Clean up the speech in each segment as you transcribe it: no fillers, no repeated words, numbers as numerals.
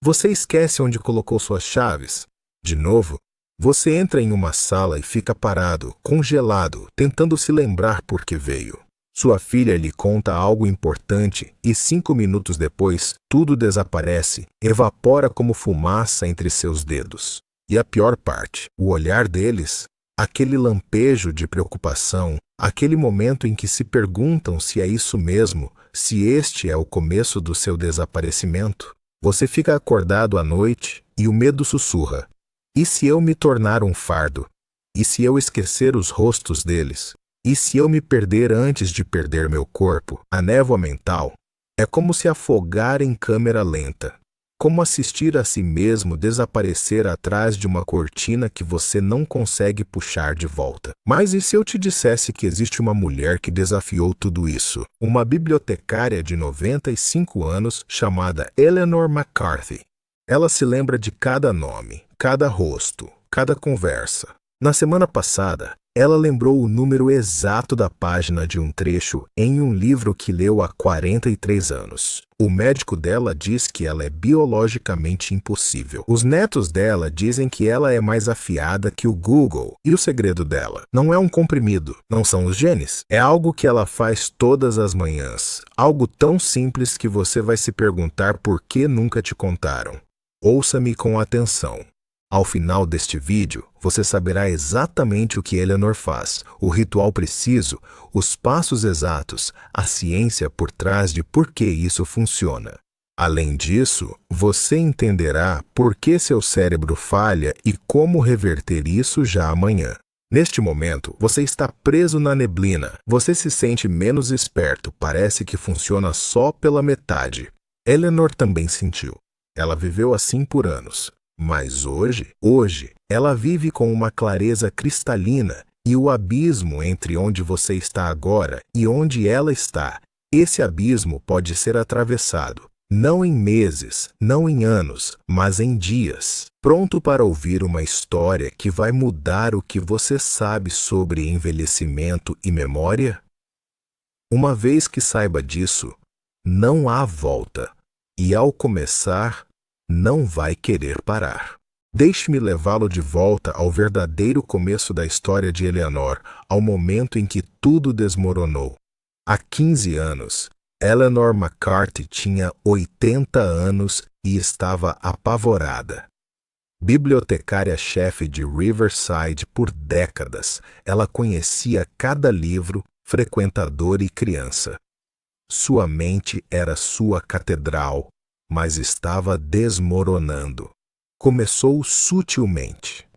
Você esquece onde colocou suas chaves. De novo, você entra em uma sala e fica parado, congelado, tentando se lembrar por que veio. Sua filha lhe conta algo importante e 5 minutos depois, tudo desaparece, evapora como fumaça entre seus dedos. E a pior parte, o olhar deles, aquele lampejo de preocupação, aquele momento em que se perguntam se é isso mesmo, se este é o começo do seu desaparecimento. Você fica acordado à noite e o medo sussurra. E se eu me tornar um fardo? E se eu esquecer os rostos deles? E se eu me perder antes de perder meu corpo? A névoa mental é como se afogar em câmera lenta. Como assistir a si mesmo desaparecer atrás de uma cortina que você não consegue puxar de volta. Mas e se eu te dissesse que existe uma mulher que desafiou tudo isso? Uma bibliotecária de 95 anos chamada Eleanor McCarthy. Ela se lembra de cada nome, cada rosto, cada conversa. Na semana passada, ela lembrou o número exato da página de um trecho em um livro que leu há 43 anos. O médico dela diz que ela é biologicamente impossível. Os netos dela dizem que ela é mais afiada que o Google. E o segredo dela não é um comprimido, não são os genes. É algo que ela faz todas as manhãs. Algo tão simples que você vai se perguntar por que nunca te contaram. Ouça-me com atenção. Ao final deste vídeo, você saberá exatamente o que Eleanor faz, o ritual preciso, os passos exatos, a ciência por trás de por que isso funciona. Além disso, você entenderá por que seu cérebro falha e como reverter isso já amanhã. Neste momento, você está preso na neblina. Você se sente menos esperto, parece que funciona só pela metade. Eleanor também sentiu. Ela viveu assim por anos. Mas hoje, ela vive com uma clareza cristalina e o abismo entre onde você está agora e onde ela está, esse abismo pode ser atravessado, não em meses, não em anos, mas em dias. Pronto para ouvir uma história que vai mudar o que você sabe sobre envelhecimento e memória? Uma vez que saiba disso, não há volta. E ao começar, não vai querer parar. Deixe-me levá-lo de volta ao verdadeiro começo da história de Eleanor, ao momento em que tudo desmoronou. Há 15 anos, Eleanor McCarthy tinha 80 anos e estava apavorada. Bibliotecária-chefe de Riverside por décadas, ela conhecia cada livro, frequentador e criança. Sua mente era sua catedral, mas estava desmoronando. Começou sutilmente.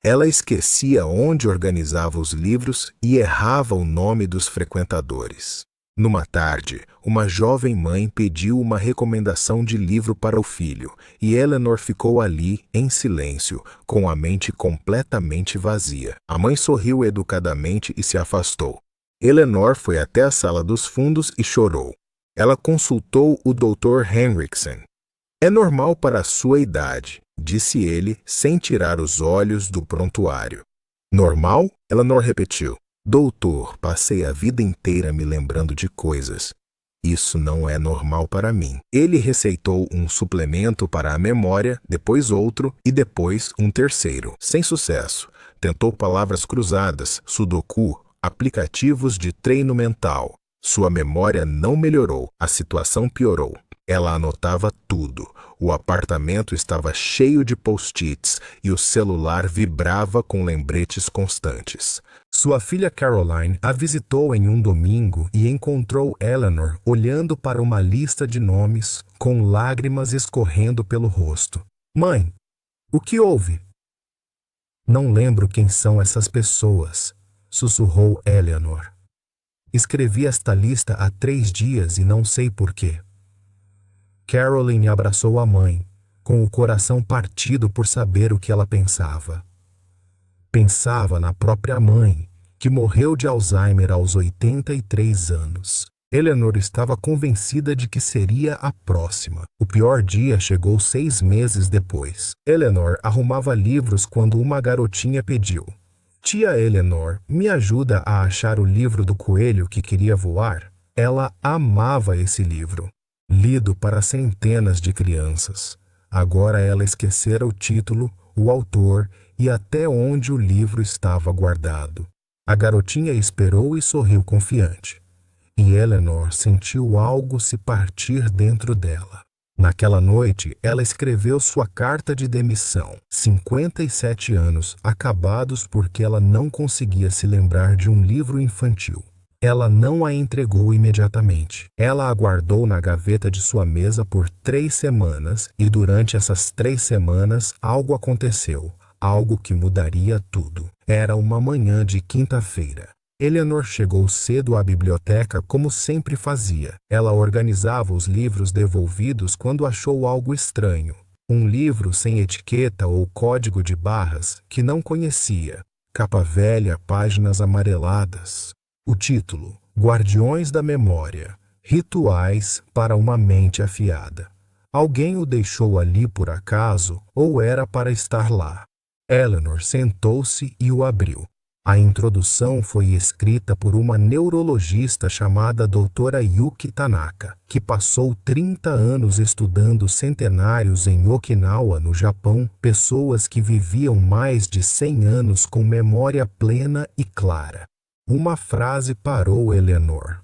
Ela esquecia onde organizava os livros e errava o nome dos frequentadores. Numa tarde, uma jovem mãe pediu uma recomendação de livro para o filho, e Eleanor ficou ali, em silêncio, com a mente completamente vazia. A mãe sorriu educadamente e se afastou. Eleanor foi até a sala dos fundos e chorou. Ela consultou o Dr. Henriksen. É normal para a sua idade, disse ele, sem tirar os olhos do prontuário. Normal? Eleanor repetiu. Doutor, passei a vida inteira me lembrando de coisas. Isso não é normal para mim. Ele receitou um suplemento para a memória, depois outro e depois um terceiro. Sem sucesso. Tentou palavras cruzadas, sudoku, aplicativos de treino mental. Sua memória não melhorou, a situação piorou. Ela anotava tudo. O apartamento estava cheio de post-its e o celular vibrava com lembretes constantes. Sua filha Caroline a visitou em um domingo e encontrou Eleanor olhando para uma lista de nomes com lágrimas escorrendo pelo rosto. Mãe, o que houve? Não lembro quem são essas pessoas, sussurrou Eleanor. Escrevi esta lista há 3 dias e não sei porquê. Caroline abraçou a mãe, com o coração partido por saber o que ela pensava. Pensava na própria mãe, que morreu de Alzheimer aos 83 anos. Eleanor estava convencida de que seria a próxima. O pior dia chegou 6 meses depois. Eleanor arrumava livros quando uma garotinha pediu. Tia Eleanor, me ajuda a achar o livro do coelho que queria voar? Ela amava esse livro, lido para centenas de crianças. Agora ela esquecera o título, o autor e até onde o livro estava guardado. A garotinha esperou e sorriu confiante. E Eleanor sentiu algo se partir dentro dela. Naquela noite, ela escreveu sua carta de demissão. 57 anos acabados porque ela não conseguia se lembrar de um livro infantil. Ela não a entregou imediatamente. Ela aguardou na gaveta de sua mesa por 3 semanas e durante essas 3 semanas algo aconteceu. Algo que mudaria tudo. Era uma manhã de quinta-feira. Eleanor chegou cedo à biblioteca como sempre fazia. Ela organizava os livros devolvidos quando achou algo estranho. Um livro sem etiqueta ou código de barras que não conhecia. Capa velha, páginas amareladas. O título: Guardiões da Memória. Rituais para uma mente afiada. Alguém o deixou ali por acaso ou era para estar lá? Eleanor sentou-se e o abriu. A introdução foi escrita por uma neurologista chamada Dra. Yuki Tanaka, que passou 30 anos estudando centenários em Okinawa, no Japão, pessoas que viviam mais de 100 anos com memória plena e clara. Uma frase parou Eleanor.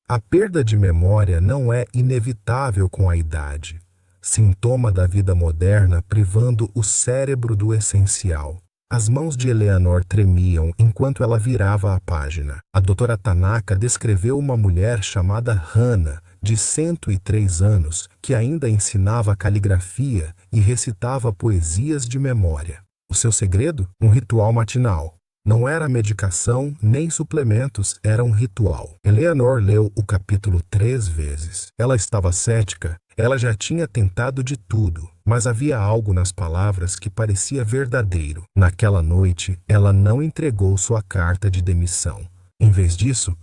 A perda de memória não é inevitável com a idade, sintoma da vida moderna privando o cérebro do essencial. As mãos de Eleanor tremiam enquanto ela virava a página. A doutora Tanaka descreveu uma mulher chamada Hana, de 103 anos, que ainda ensinava caligrafia e recitava poesias de memória. O seu segredo? Um ritual matinal. Não era medicação nem suplementos, era um ritual. Eleanor leu o capítulo 3 vezes. Ela estava cética. Ela já tinha tentado de tudo, mas havia algo nas palavras que parecia verdadeiro. Naquela noite, ela não entregou sua carta de demissão. Em vez disso,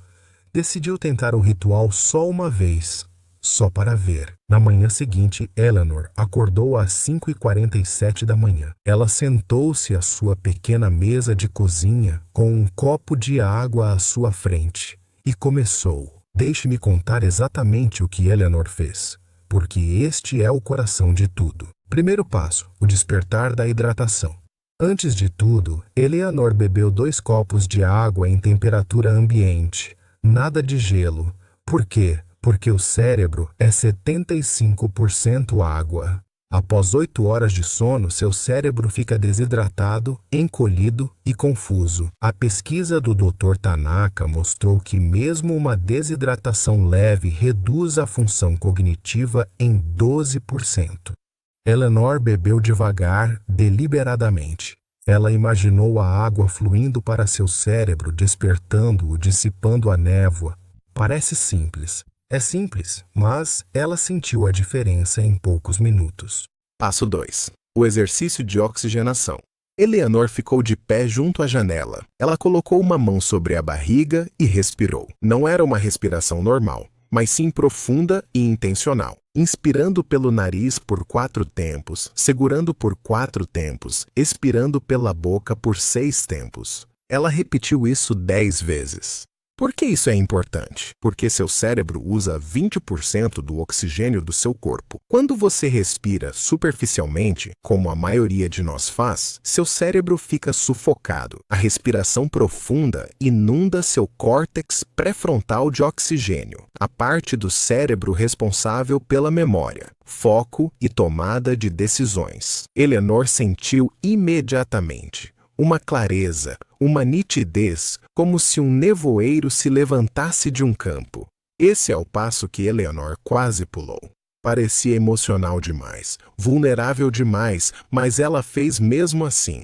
decidiu tentar o ritual só uma vez, só para ver. Na manhã seguinte, Eleanor acordou às 5h47 da manhã. Ela sentou-se à sua pequena mesa de cozinha com um copo de água à sua frente e começou. Deixe-me contar exatamente o que Eleanor fez, porque este é o coração de tudo. Primeiro passo, o despertar da hidratação. Antes de tudo, Eleanor bebeu 2 copos de água em temperatura ambiente. Nada de gelo. Por quê? Porque o cérebro é 75% água. Após 8 horas de sono, seu cérebro fica desidratado, encolhido e confuso. A pesquisa do Dr. Tanaka mostrou que mesmo uma desidratação leve reduz a função cognitiva em 12%. Eleanor bebeu devagar, deliberadamente. Ela imaginou a água fluindo para seu cérebro, despertando-o, dissipando a névoa. Parece simples. É simples, mas ela sentiu a diferença em poucos minutos. Passo 2. O exercício de oxigenação. Eleanor ficou de pé junto à janela. Ela colocou uma mão sobre a barriga e respirou. Não era uma respiração normal, mas sim profunda e intencional. Inspirando pelo nariz por 4 tempos, segurando por 4 tempos, expirando pela boca por 6 tempos. Ela repetiu isso 10 vezes. Por que isso é importante? Porque seu cérebro usa 20% do oxigênio do seu corpo. Quando você respira superficialmente, como a maioria de nós faz, seu cérebro fica sufocado. A respiração profunda inunda seu córtex pré-frontal de oxigênio, a parte do cérebro responsável pela memória, foco e tomada de decisões. Eleanor sentiu imediatamente uma clareza, uma nitidez, como se um nevoeiro se levantasse de um campo. Esse é o passo que Eleanor quase pulou. Parecia emocional demais, vulnerável demais, mas ela fez mesmo assim.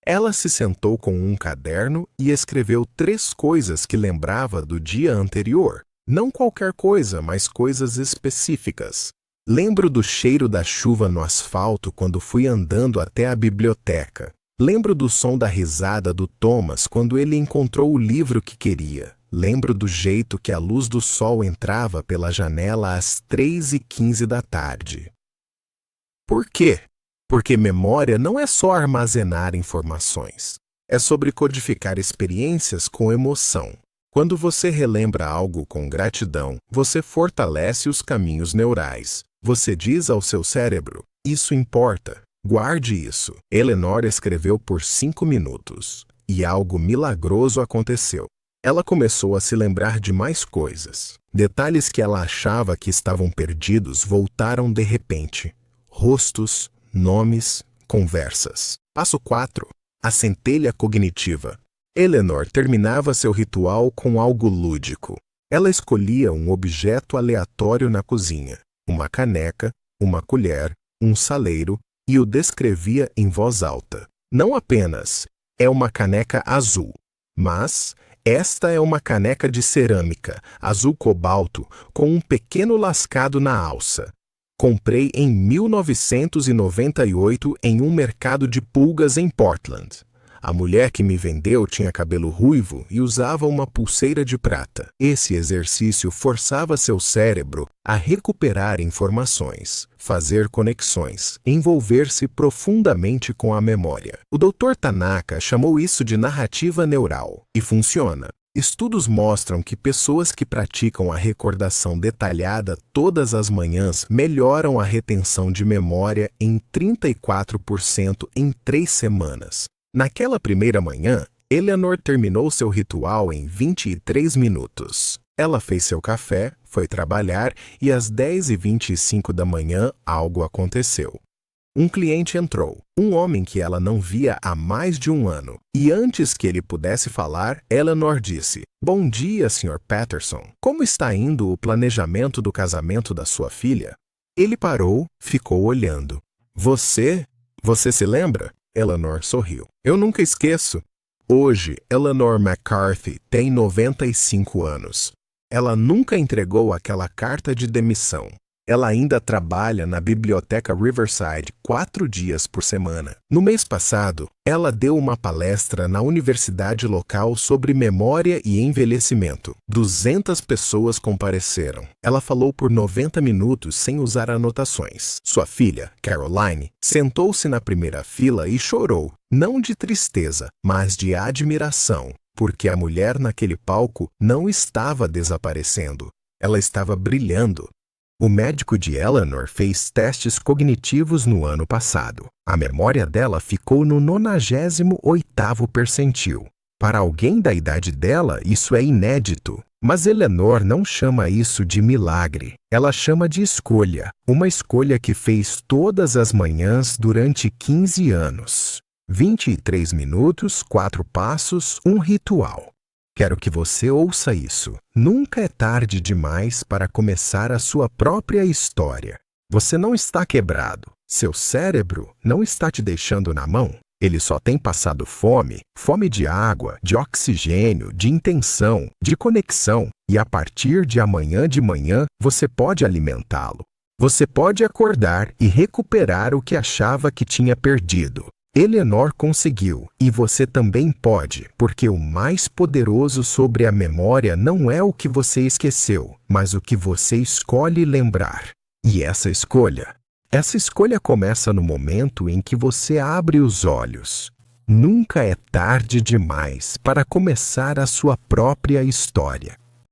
Ela se sentou com um caderno e escreveu 3 coisas que lembrava do dia anterior. Não qualquer coisa, mas coisas específicas. Lembro do cheiro da chuva no asfalto quando fui andando até a biblioteca. Lembro do som da risada do Thomas quando ele encontrou o livro que queria. Lembro do jeito que a luz do sol entrava pela janela às 3h15 da tarde. Por quê? Porque memória não é só armazenar informações. É sobre codificar experiências com emoção. Quando você relembra algo com gratidão, você fortalece os caminhos neurais. Você diz ao seu cérebro: Isso importa. Guarde isso. Eleanor escreveu por 5 minutos. E algo milagroso aconteceu. Ela começou a se lembrar de mais coisas. Detalhes que ela achava que estavam perdidos voltaram de repente. Rostos, nomes, conversas. Passo 4. A centelha cognitiva. Eleanor terminava seu ritual com algo lúdico. Ela escolhia um objeto aleatório na cozinha. Uma caneca, uma colher, um saleiro, e o descrevia em voz alta. Não apenas, é uma caneca azul, mas esta é uma caneca de cerâmica, azul cobalto, com um pequeno lascado na alça. Comprei em 1998 em um mercado de pulgas em Portland. A mulher que me vendeu tinha cabelo ruivo e usava uma pulseira de prata. Esse exercício forçava seu cérebro a recuperar informações, fazer conexões, envolver-se profundamente com a memória. O Dr. Tanaka chamou isso de narrativa neural, e funciona. Estudos mostram que pessoas que praticam a recordação detalhada todas as manhãs melhoram a retenção de memória em 34% em 3 semanas. Naquela primeira manhã, Eleanor terminou seu ritual em 23 minutos. Ela fez seu café, foi trabalhar e às 10h25 da manhã algo aconteceu. Um cliente entrou, um homem que ela não via há mais de um ano. E antes que ele pudesse falar, Eleanor disse: "Bom dia, Sr. Patterson. Como está indo o planejamento do casamento da sua filha?" Ele parou, ficou olhando. Você se lembra?" Eleanor sorriu. "Eu nunca esqueço." Hoje, Eleanor McCarthy tem 95 anos. Ela nunca entregou aquela carta de demissão. Ela ainda trabalha na biblioteca Riverside 4 dias por semana. No mês passado, ela deu uma palestra na universidade local sobre memória e envelhecimento. 200 pessoas compareceram. Ela falou por 90 minutos sem usar anotações. Sua filha, Caroline, sentou-se na primeira fila e chorou, não de tristeza, mas de admiração, porque a mulher naquele palco não estava desaparecendo. Ela estava brilhando. O médico de Eleanor fez testes cognitivos no ano passado. A memória dela ficou no 98º percentil. Para alguém da idade dela, isso é inédito. Mas Eleanor não chama isso de milagre. Ela chama de escolha. Uma escolha que fez todas as manhãs durante 15 anos. 23 minutos, 4 passos, um ritual. Quero que você ouça isso. Nunca é tarde demais para começar a sua própria história. Você não está quebrado. Seu cérebro não está te deixando na mão. Ele só tem passado fome, fome de água, de oxigênio, de intenção, de conexão. E a partir de amanhã de manhã, você pode alimentá-lo. Você pode acordar e recuperar o que achava que tinha perdido. Eleanor conseguiu, e você também pode, porque o mais poderoso sobre a memória não é o que você esqueceu, mas o que você escolhe lembrar. E essa escolha começa no momento em que você abre os olhos. Nunca é tarde demais para começar a sua própria história.